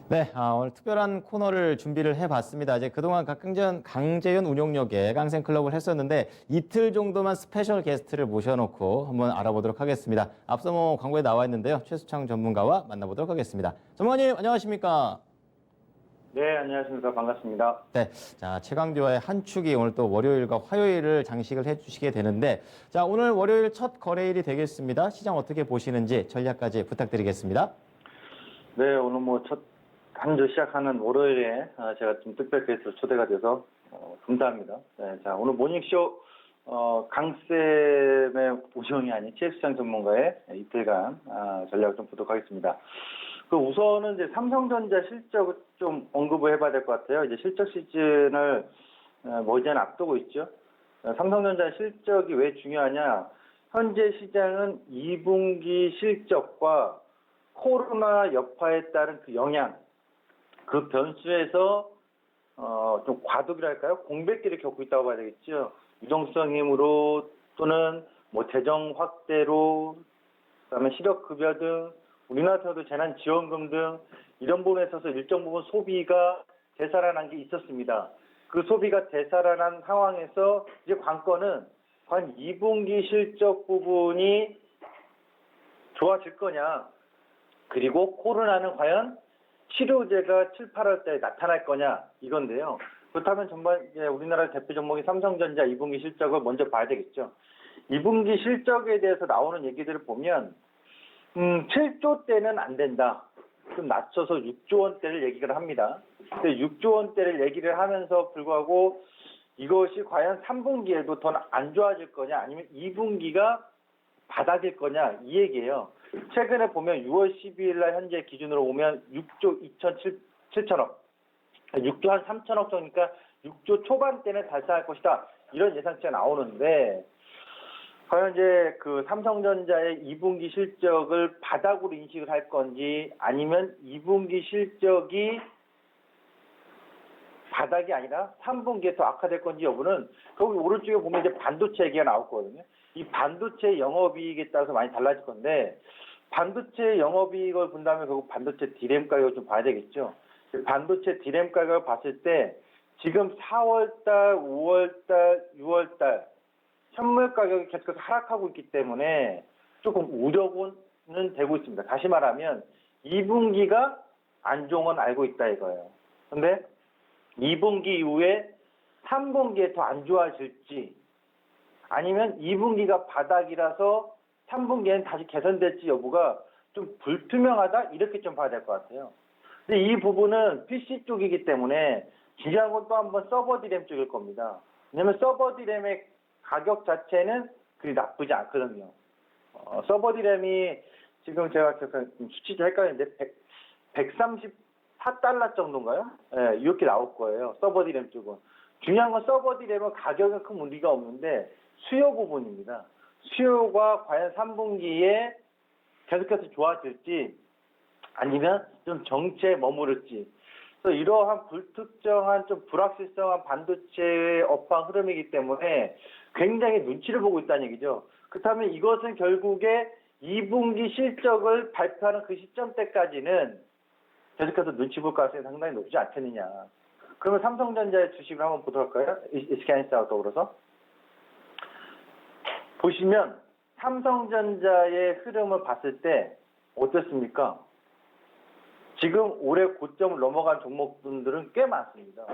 네, 오늘 특별한 코너를 준비를 해봤습니다. 이제 그동안 강재현 운용역에 깡생클럽을 했었는데 이틀 정도만 스페셜 게스트를 모셔놓고 한번 알아보도록 하겠습니다. 앞서 광고에 나와 있는데요. 최수창 전문가와 만나보도록 하겠습니다. 전문가님, 안녕하십니까? 네, 안녕하십니까. 반갑습니다. 네, 자, 최강주와의 한 축이 오늘 또 월요일과 화요일을 장식을 해주시게 되는데, 자, 오늘 월요일 첫 거래일이 되겠습니다. 시장 어떻게 보시는지 전략까지 부탁드리겠습니다. 네, 오늘 한 주 시작하는 월요일에 제가 좀 특별 게스트로 초대가 돼서 감사합니다. 네, 자, 오늘 모닝쇼 강쌤의 우정이 아닌 최수창 전문가의 이틀간 전략을 좀 보도록 하겠습니다. 우선은 이제 삼성전자 실적을 좀 언급을 해봐야 될 것 같아요. 이제 실적 시즌을 머지않아 앞두고 있죠. 삼성전자 실적이 왜 중요하냐? 현재 시장은 2분기 실적과 코로나 여파에 따른 그 영향, 그 변수에서 좀 과도기랄까요? 공백기를 겪고 있다고 봐야 되겠죠. 유동성 힘으로 또는 재정 확대로, 그다음에 실업급여 등 우리나라에서도 재난지원금 등 이런 부분에 있어서 일정 부분 소비가 되살아난 게 있었습니다. 그 소비가 되살아난 상황에서 이제 관건은 과연 2분기 실적 부분이 좋아질 거냐, 그리고 코로나는 과연 치료제가 7, 8월 때 나타날 거냐 이건데요. 그렇다면 전반 우리나라 대표 종목인 삼성전자 2분기 실적을 먼저 봐야 되겠죠. 2분기 실적에 대해서 나오는 얘기들을 보면 7조 대는 안 된다. 좀 낮춰서 6조 원대를 얘기를 합니다. 근데 6조 원대를 얘기를 하면서 불구하고 이것이 과연 3분기에도 더 안 좋아질 거냐 아니면 2분기가 바닥일 거냐 이 얘기예요. 최근에 보면 6월 12일 날 현재 기준으로 보면 6조 7천억, 6조 한 3천억 정도니까 6조 초반대는 달성할 것이다. 이런 예상치가 나오는데 과연 이제 그 삼성전자의 2분기 실적을 바닥으로 인식을 할 건지 아니면 2분기 실적이 바닥이 아니라 3분기에 더 악화될 건지 여부는 거기 오른쪽에 보면 이제 반도체 얘기가 나왔거든요. 이 반도체 영업이익에 따라서 많이 달라질 건데 반도체 영업이익을 본다면 결국 반도체 디램 가격을 좀 봐야 되겠죠. 반도체 디램 가격을 봤을 때 지금 4월달, 5월달, 6월달 현물 가격이 계속해서 하락하고 있기 때문에 조금 우려는 되고 있습니다. 다시 말하면 2분기가 안 좋은 건 알고 있다 이거예요. 근데 2분기 이후에 3분기에 더 안 좋아질지 아니면 2분기가 바닥이라서 3분기에는 다시 개선될지 여부가 좀 불투명하다 이렇게 좀 봐야 될 것 같아요. 근데 이 부분은 PC 쪽이기 때문에 중요한 건 또 한번 서버 디램 쪽일 겁니다. 왜냐면 서버 디램의 가격 자체는 그리 나쁘지 않거든요. 서버 디램이 지금 제가 수치 좀 헷갈리는데 134달러 정도인가요? 네, 이렇게 나올 거예요. 서버 디램 쪽은. 중요한 건 서버 디램은 가격은 큰 문제가 없는데 수요 부분입니다. 수요가 과연 3분기에 계속해서 좋아질지 아니면 좀 정체에 머무를지. 그래서 이러한 불특정한 좀 불확실성한 반도체의 업황 흐름이기 때문에 굉장히 눈치를 보고 있다는 얘기죠. 그렇다면 이것은 결국에 2분기 실적을 발표하는 그 시점 때까지는 계속해서 눈치 볼 가능성이 상당히 높지 않겠느냐. 그러면 삼성전자의 주식을 한번 보도록 할까요? SK하이닉스하고 더불어서. 보시면 삼성전자의 흐름을 봤을 때 어떻습니까? 지금 올해 고점을 넘어간 종목들은 꽤 많습니다.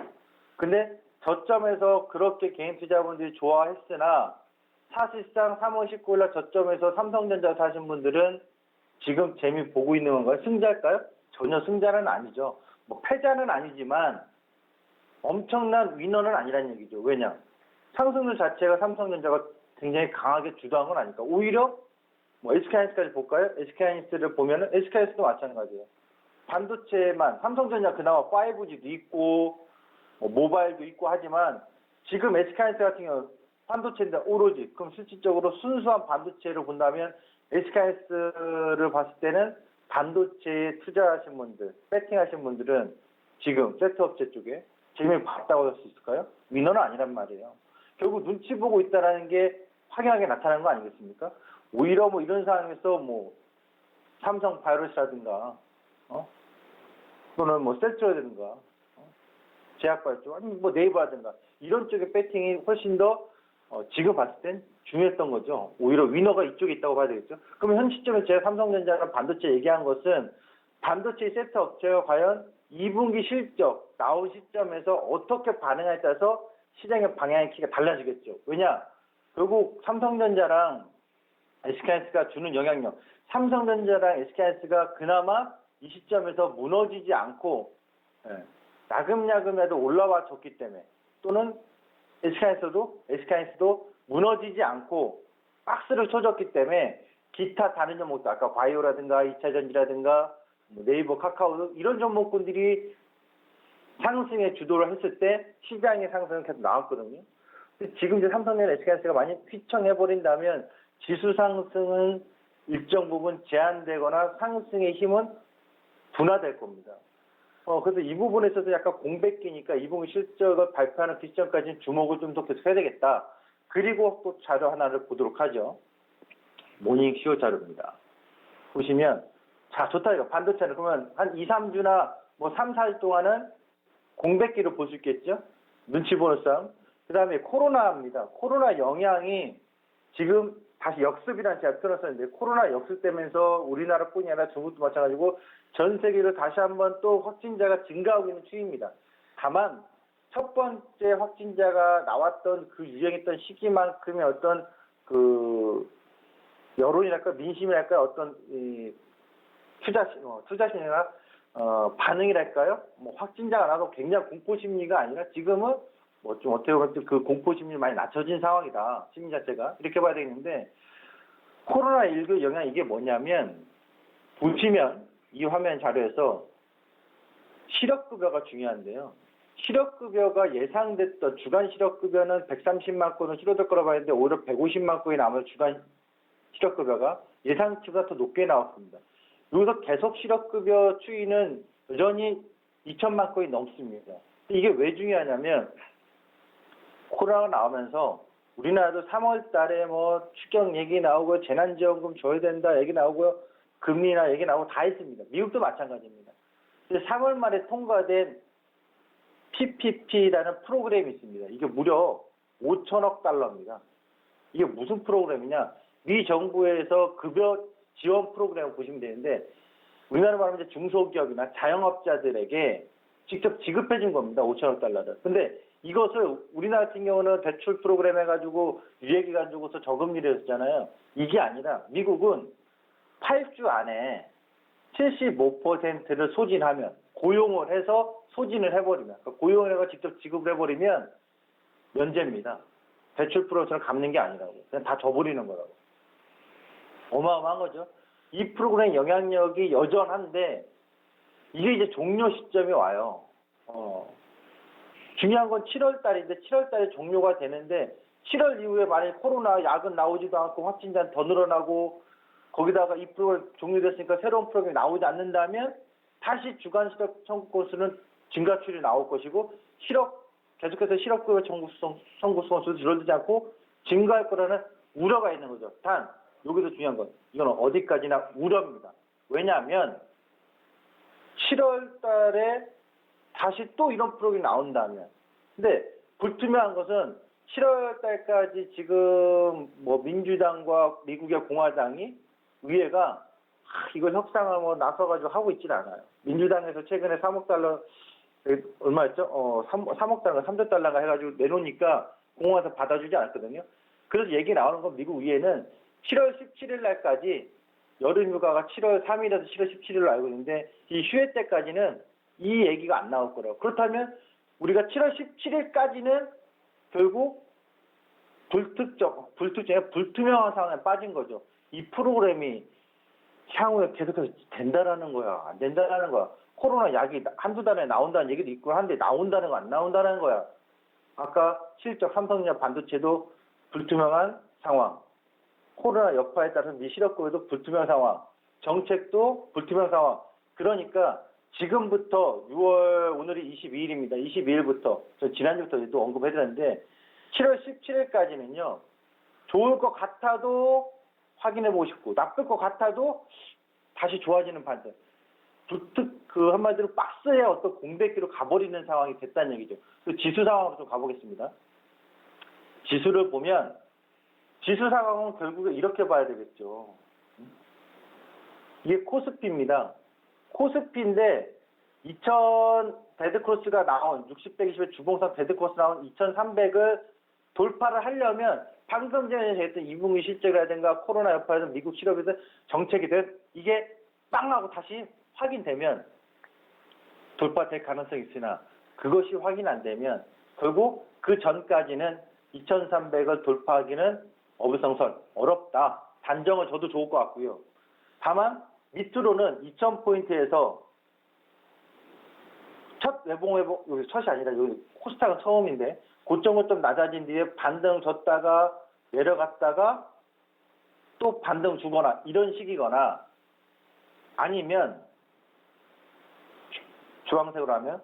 근데 저점에서 그렇게 개인 투자분들이 좋아했으나 사실상 3월 19일 날 저점에서 삼성전자 사신 분들은 지금 재미 보고 있는 건가요? 승자일까요? 전혀 승자는 아니죠. 패자는 아니지만 엄청난 위너는 아니라는 얘기죠. 왜냐? 상승률 자체가 삼성전자가 굉장히 강하게 주도한 건 아닐까. 오히려 SK하이닉스까지 볼까요? SK하이닉스를 보면은 SK하이닉스도 마찬가지예요. 반도체만 삼성전자 그나마 5G도 있고 모바일도 있고 하지만 지금 SK하이닉스 같은 경우 반도체인데 오로지 그럼 실질적으로 순수한 반도체로 본다면 SK하이닉스를 봤을 때는 반도체에 투자하신 분들, 배팅하신 분들은 지금 세트업체 쪽에 재미를 봤다고 할 수 있을까요? 위너는 아니란 말이에요. 결국 눈치 보고 있다는 게 확연하게 나타나는 거 아니겠습니까? 오히려 이런 상황에서 삼성 바이오로스라든가 또는 뭐 셀트라든가 제약발주 아니면 뭐 네이버라든가 이런 쪽의 배팅이 훨씬 더 지금 봤을 땐 중요했던 거죠. 오히려 위너가 이쪽에 있다고 봐야 되겠죠. 그러면 현 시점에 제가 삼성전자랑 반도체 얘기한 것은 반도체 세트 업체가 과연 2분기 실적 나온 시점에서 어떻게 반응에 따라서 시장의 방향의 키가 달라지겠죠. 왜냐? 결국 삼성전자랑 SK하이닉스가 주는 영향력, 삼성전자랑 SK하이닉스가 그나마 이 시점에서 무너지지 않고 야금야금해도 올라와 줬기 때문에 또는 SK하이닉스도 무너지지 않고 박스를 쳐줬기 때문에 기타 다른 종목도 아까 바이오라든가 2차전지라든가 네이버, 카카오 이런 종목군들이 상승에 주도를 했을 때 시장의 상승은 계속 나왔거든요. 근데 지금 이제 삼성전 SK하이닉스가 많이 휘청해버린다면 지수 상승은 일정 부분 제한되거나 상승의 힘은 둔화될 겁니다. 그래서 이 부분에 있어서 약간 공백기니까 2분기 실적을 발표하는 그 시점까지는 주목을 좀 더 계속 해야 되겠다. 그리고 또 자료 하나를 보도록 하죠. 모닝쇼 자료입니다. 보시면, 자, 좋다, 이거. 반도체는 그러면 한 2, 3주나 뭐 3, 4일 동안은 공백기를 볼 수 있겠죠? 눈치 보는 싸움. 그 다음에 코로나입니다. 코로나 영향이 지금 다시 역습이라는 제가 들었었는데 코로나 역습되면서 우리나라뿐이 아니라 중국도 마찬가지고 전 세계로 다시 한번 또 확진자가 증가하고 있는 추이입니다. 다만 첫 번째 확진자가 나왔던 그 유행했던 시기만큼의 어떤 그 여론이랄까 민심이랄까 어떤 투자심이나 반응이랄까요? 뭐 확진자가 나도 굉장히 공포 심리가 아니라 지금은 뭐 좀 어떻게 보면 그 공포 심리 많이 낮춰진 상황이다. 심리 자체가 이렇게 봐야 되겠는데 코로나19 영향 이게 뭐냐면 보시면 이 화면 자료에서 실업급여가 중요한데요. 실업급여가 예상됐던 주간 실업급여는 130만 건은 실어될 거라고 했는데 오히려 150만 건이 남은 주간 실업급여가 예상치보다 더 높게 나왔습니다. 여기서 계속 실업급여 추이는 여전히 2천만 건이 넘습니다. 이게 왜 중요하냐면 코로나가 나오면서 우리나라도 3월 달에 뭐 추경 얘기 나오고 재난지원금 줘야 된다 얘기 나오고요. 금리나 얘기 나오고 다 있습니다. 미국도 마찬가지입니다. 3월 말에 통과된 PPP라는 프로그램이 있습니다. 이게 무려 5천억 달러입니다. 이게 무슨 프로그램이냐? 미 정부에서 급여 지원 프로그램을 보시면 되는데 우리나라 말하면 이제 중소기업이나 자영업자들에게 직접 지급해 준 겁니다. 5천억 달러를. 근데 이것을 우리나라 같은 경우는 대출 프로그램 해가지고 유예기간 주고서 저금리를 했잖아요. 이게 아니라 미국은 8주 안에 75%를 소진하면 고용을 해서 소진을 해버리면 그러니까 고용을 해서 직접 지급을 해버리면 면제입니다. 대출 프로그램을 갚는 게 아니라고. 그냥 다 줘버리는 거라고. 어마어마한 거죠. 이 프로그램 영향력이 여전한데 이게 이제 종료 시점이 와요. 중요한 건 7월 달인데 7월 달에 종료가 되는데 7월 이후에 만약에 코로나 약은 나오지도 않고 확진자는 더 늘어나고 거기다가 이 프로그램 종료됐으니까 새로운 프로그램이 나오지 않는다면 다시 주간 실업 청구 건수는 증가율이 나올 것이고 계속해서 실업급여 청구 건수도 줄어들지 않고 증가할 거라는 우려가 있는 거죠. 단 여기서 중요한 건 이건 어디까지나 우려입니다. 왜냐하면 7월 달에 다시 또 이런 프로그램이 나온다면 근데 불투명한 것은 7월 달까지 지금 뭐 민주당과 미국의 공화당이 의회가 이걸 협상을 뭐 나서가지고 하고 있지는 않아요. 민주당에서 최근에 3억 달러 얼마였죠? 3억 달러, 3조 달러가 해가지고 내놓으니까 공화에서 받아주지 않았거든요. 그래서 얘기 나오는 건 미국 의회는 7월 17일 날까지 여름휴가가 7월 3일에서 7월 17일로 알고 있는데 이 휴회 때까지는 이 얘기가 안 나올 거라고. 그렇다면 우리가 7월 17일까지는 결국 불투명한 상황에 빠진 거죠. 이 프로그램이 향후에 계속해서 된다라는 거야, 안 된다라는 거야. 코로나 약이 한두 달에 나온다는 얘기도 있고 한데 나온다는 거 안 나온다는 거야. 아까 실적 삼성전자 반도체도 불투명한 상황. 코로나 여파에 따라서 미 실업급여도 불투명한 상황. 정책도 불투명한 상황. 그러니까 지금부터 6월 오늘이 22일입니다. 22일부터 저 지난주부터 언급해드렸는데 7월 17일까지는요. 좋을 것 같아도 확인해보고 싶고 나쁠 것 같아도 다시 좋아지는 판단. 그 한마디로 박스의 어떤 공백기로 가버리는 상황이 됐다는 얘기죠. 그 지수 상황으로 좀 가보겠습니다. 지수를 보면 지수 상황은 결국에 이렇게 봐야 되겠죠. 이게 코스피입니다. 코스피인데 2000 데드크로스가 나온 60, 120의 주봉상 데드크로스 나온 2300을 돌파를 하려면 방금 전에 얘기했던 2분기 실적이라든가 코로나 여파에서 미국 실업에서 정책이든 이게 빵 하고 다시 확인되면 돌파될 가능성이 있으나 그것이 확인 안 되면 결국 그 전까지는 2300을 돌파하기는 어불성설 어렵다. 단정을 줘도 좋을 것 같고요. 다만 밑으로는 2000포인트에서 첫 외봉 여기 첫이 아니라 여기 코스닥은 처음인데 고점은 좀 낮아진 뒤에 반등 줬다가 내려갔다가 또 반등 주거나 이런 식이거나 아니면 주황색으로 하면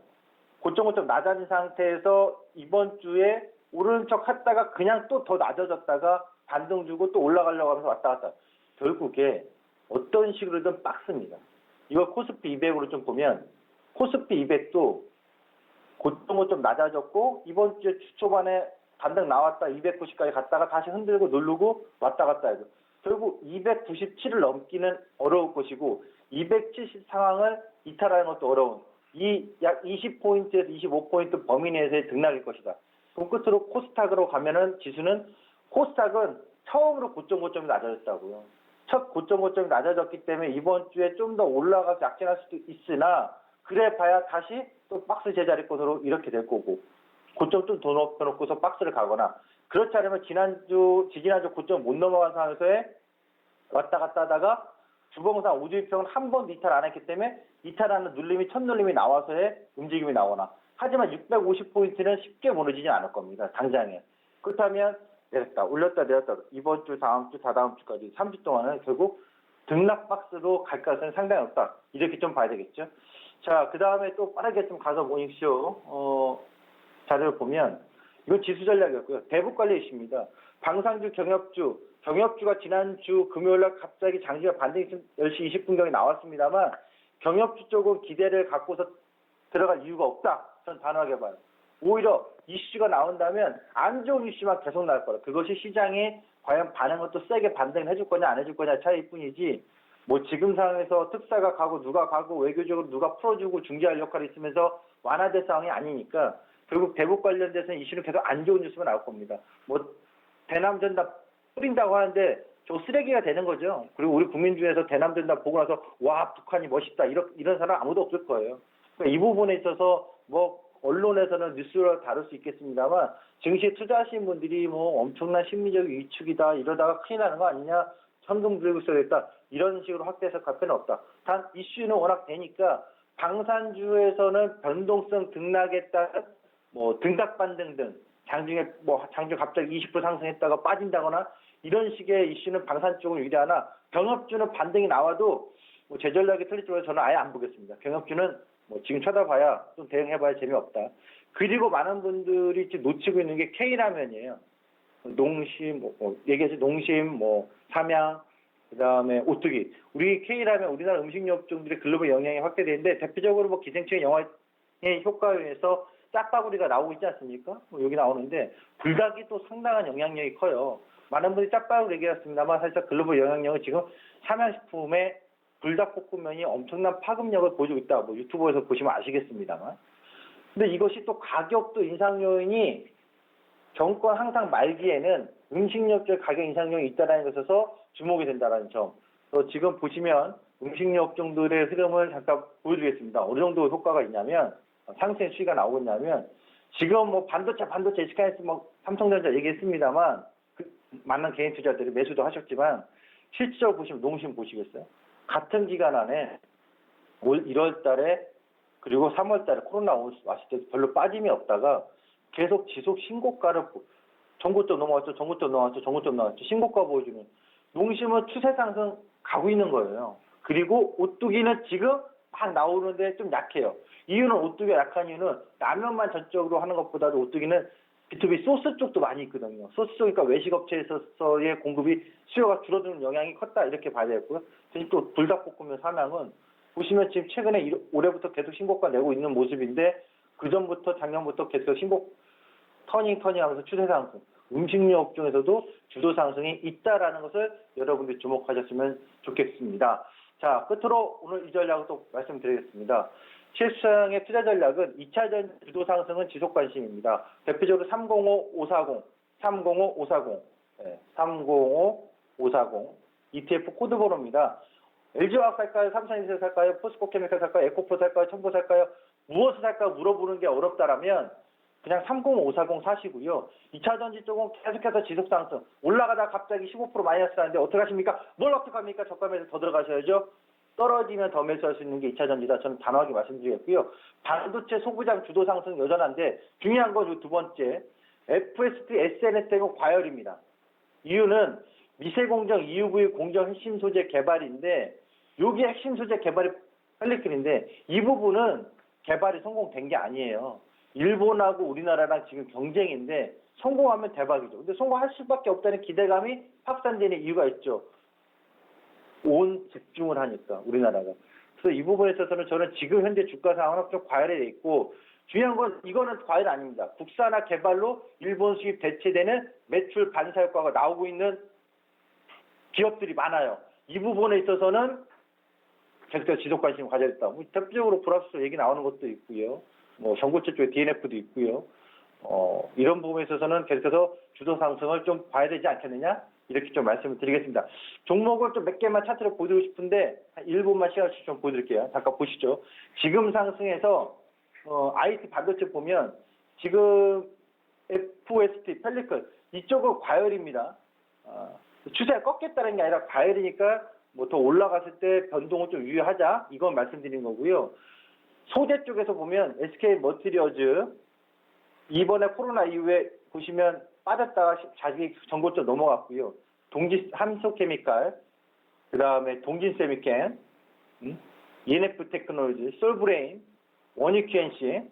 고점은 좀 낮아진 상태에서 이번 주에 오르는 척 했다가 그냥 또 더 낮아졌다가 반등 주고 또 올라가려고 하면서 왔다 갔다. 결국에 어떤 식으로든 박스입니다. 이거 코스피 200으로 좀 보면 코스피 200도 고점은 좀 낮아졌고 이번 주에 주 초반에 반등 나왔다 290까지 갔다가 다시 흔들고 누르고 왔다 갔다 해도 결국 297을 넘기는 어려울 것이고 270 상황을 이탈하는 것도 어려운 이 약 20포인트에서 25포인트 범위 내에서의 등락일 것이다. 그럼 끝으로 코스닥으로 가면은 지수는 코스닥은 처음으로 고점이 낮아졌다고요. 첫 고점이 낮아졌기 때문에 이번 주에 좀 더 올라가서 약진할 수도 있으나 그래 봐야 다시 또 박스 제자리권으로 이렇게 될 거고 고점 좀 더 높여놓고서 박스를 가거나 그렇지 않으면 지지난주 고점 못 넘어간 상황에서의 왔다 갔다 하다가 주봉상 5주일평은 한 번도 이탈 안 했기 때문에 이탈하는 눌림이 첫 눌림이 나와서의 움직임이 나오나 하지만 650포인트는 쉽게 무너지지 않을 겁니다. 당장에. 그렇다면 내렸다 올렸다 내렸다 이번 주 다음 주 다다음 주까지 3주 동안은 결국 등락 박스로 갈 가능성이 상당히 없다. 이렇게 좀 봐야 되겠죠. 자, 그 다음에 또 빠르게 좀 가서 보십시오. 자료를 보면 이건 지수 전략이었고요. 대북 관리 이슈입니다. 방산주, 경협주가 지난주 금요일날 갑자기 장기가 반등이 10시 20분경에 나왔습니다만 경협주 쪽은 기대를 갖고서 들어갈 이유가 없다. 전 단호하게 봐요. 오히려 이슈가 나온다면 안 좋은 이슈만 계속 나올 거라. 그것이 시장에 과연 반응을 또 세게 반등을 해줄 거냐 안 해줄 거냐 차이일 뿐이지 뭐 지금 상황에서 특사가 가고 누가 가고 외교적으로 누가 풀어주고 중재할 역할이 있으면서 완화될 상황이 아니니까 결국 대북 관련돼서는 이슈는 계속 안 좋은 뉴스가 나올 겁니다. 뭐 대남 전단 뿌린다고 하는데 저 쓰레기가 되는 거죠. 그리고 우리 국민 중에서 대남 전단 보고 나서 와 북한이 멋있다 이런 사람 아무도 없을 거예요. 그러니까 이 부분에 있어서 뭐 언론에서는 뉴스로 다룰 수 있겠습니다만 증시에 투자하신 분들이 뭐 엄청난 심리적 위축이다 이러다가 큰일 나는 거 아니냐 현금 들고 있어야겠다 이런 식으로 확대해서 갈 필요는 없다. 단 이슈는 워낙 되니까 방산주에서는 변동성 등락에 따른 뭐 등락 반등 등 장중에 갑자기 20% 상승했다가 빠진다거나 이런 식의 이슈는 방산 쪽을 유리하나 경협주는 반등이 나와도 뭐 제 전략이 틀릴지 몰라서 저는 아예 안 보겠습니다. 경협주는 뭐 지금 쳐다봐야 좀 대응해봐야 재미없다. 그리고 많은 분들이 지금 놓치고 있는 게 K라면이에요. 농심, 얘기해서 농심, 삼양, 그 다음에 오뚜기. 우리 K라면 우리나라 음식료업종들의 글로벌 영향이 확대되는데 대표적으로 뭐 기생충의 영화의 효과로 인해서 짜파구리가 나오고 있지 않습니까? 여기 나오는데 불닭이 또 상당한 영향력이 커요. 많은 분들이 짜파구리 얘기했습니다만 사실 글로벌 영향력은 지금 삼양식품의 불닭볶음면이 엄청난 파급력을 보여주고 있다. 뭐 유튜브에서 보시면 아시겠습니다만. 근데 이것이 또 가격도 인상 요인이 정권 항상 말기에는 음식료업체 가격 인상 요인이 있다는 것에서 주목이 된다는 점. 또 지금 보시면 음식료 업종들의 흐름을 잠깐 보여드리겠습니다. 어느 정도 효과가 있냐면 상승 수위가 나오고 있냐면 지금 뭐 반도체 SK하이닉스 삼성전자 얘기했습니다만 많은 개인 투자들이 매수도 하셨지만 실질적으로 보시면 농심 보시겠어요? 같은 기간 안에 올 1월 달에 그리고 3월 달에 코로나 왔을 때 별로 빠짐이 없다가 계속 지속 신고가를 전고점 넘어왔죠. 신고가 보여주는 농심은 추세 상승 가고 있는 거예요. 그리고 오뚜기는 지금 막 나오는데 좀 약해요. 이유는 오뚜기가 약한 이유는 라면만 전적으로 하는 것보다도 오뚜기는 B2B 소스 쪽도 많이 있거든요. 소스 쪽이니까 외식업체에서의 공급이 수요가 줄어드는 영향이 컸다 이렇게 봐야 되고요. 또 불닭볶음면 삼양은 보시면 지금 최근에 올해부터 계속 신고가 내고 있는 모습인데 그 전부터 작년부터 계속 터닝하면서 추세 상승. 음식료 업종에서도 주도 상승이 있다라는 것을 여러분들이 주목하셨으면 좋겠습니다. 자, 끝으로 오늘 이 전략을 또 말씀드리겠습니다. 실시장의 투자 전략은 2차전 주도 상승은 지속 관심입니다. 대표적으로 305-540, 305-540, 305-540 ETF 코드 번호입니다. LG화학 살까요? 삼성전자 살까요? 포스코케미칼 살까요? 에코프로 살까요? 첨보 살까요? 무엇을 살까 물어보는 게 어렵다라면 그냥 30540 사시고요. 2차 전지 쪽은 계속해서 지속 상승. 올라가다 갑자기 15% 마이너스 하는데 어떻게 하십니까? 뭘 어떻게 합니까? 저가매수 더 들어가셔야죠. 떨어지면 더 매수할 수 있는 게 2차 전지다. 저는 단호하게 말씀드리겠고요. 반도체 소부장 주도 상승 여전한데 중요한 건 이 두 번째. FST, SNS 등은 과열입니다. 이유는 미세공정 EUV 공정 핵심 소재 개발인데 여기 핵심 소재 개발이 펠리클인데 이 부분은 개발이 성공된 게 아니에요. 일본하고 우리나라랑 지금 경쟁인데 성공하면 대박이죠. 근데 성공할 수밖에 없다는 기대감이 확산되는 이유가 있죠. 온 집중을 하니까 우리나라가. 그래서 이 부분에 있어서는 저는 지금 현재 주가 상황은 좀 과열해 있고 중요한 건 이거는 과열 아닙니다. 국산화 개발로 일본 수입 대체되는 매출 반사 효과가 나오고 있는 기업들이 많아요. 이 부분에 있어서는 계속해서 지속 관심을 가져야 됐다. 뭐 대표적으로 브라스 얘기 나오는 것도 있고요. 뭐 전고체 쪽에 DNF도 있고요. 이런 부분에 있어서는 계속해서 주도 상승을 좀 봐야 되지 않겠느냐? 이렇게 좀 말씀을 드리겠습니다. 종목을 좀 몇 개만 차트로 보여드리고 싶은데 한 1분만 시간 좀 보여드릴게요. 잠깐 보시죠. 지금 상승해서 IT 반도체 보면 지금 FST, 펠리클 이쪽은 과열입니다. 추세가 꺾였다는 게 아니라 과열이니까 뭐 더 올라갔을 때 변동을 좀 유의하자 이건 말씀드린 거고요. 소재 쪽에서 보면 SK 머티리얼즈 이번에 코로나 이후에 보시면 빠졌다가 자기 전고점 넘어갔고요. 동지 함소케미칼, 그 다음에 동진세미캔, ENF 테크놀로지, 솔브레인, 원유QNC,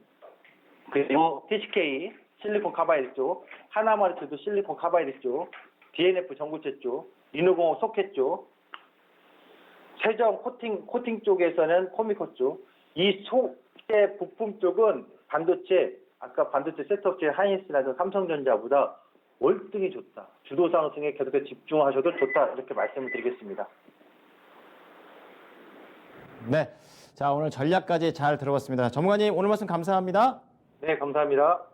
그리고 TCK 실리콘 카바이드 쪽, 하나마르트도 실리콘 카바이드 쪽, DNF 전고체 쪽, 리노공업 소켓 쪽, 세정 코팅 쪽에서는 코미코 쪽, 이 소재 부품 쪽은 반도체, 아까 반도체 셋업체 하이닉스나 삼성전자보다 월등히 좋다. 주도 상승에 계속해서 집중하셔도 좋다. 이렇게 말씀을 드리겠습니다. 네. 자, 오늘 전략까지 잘 들어봤습니다. 전문가님, 오늘 말씀 감사합니다. 네, 감사합니다.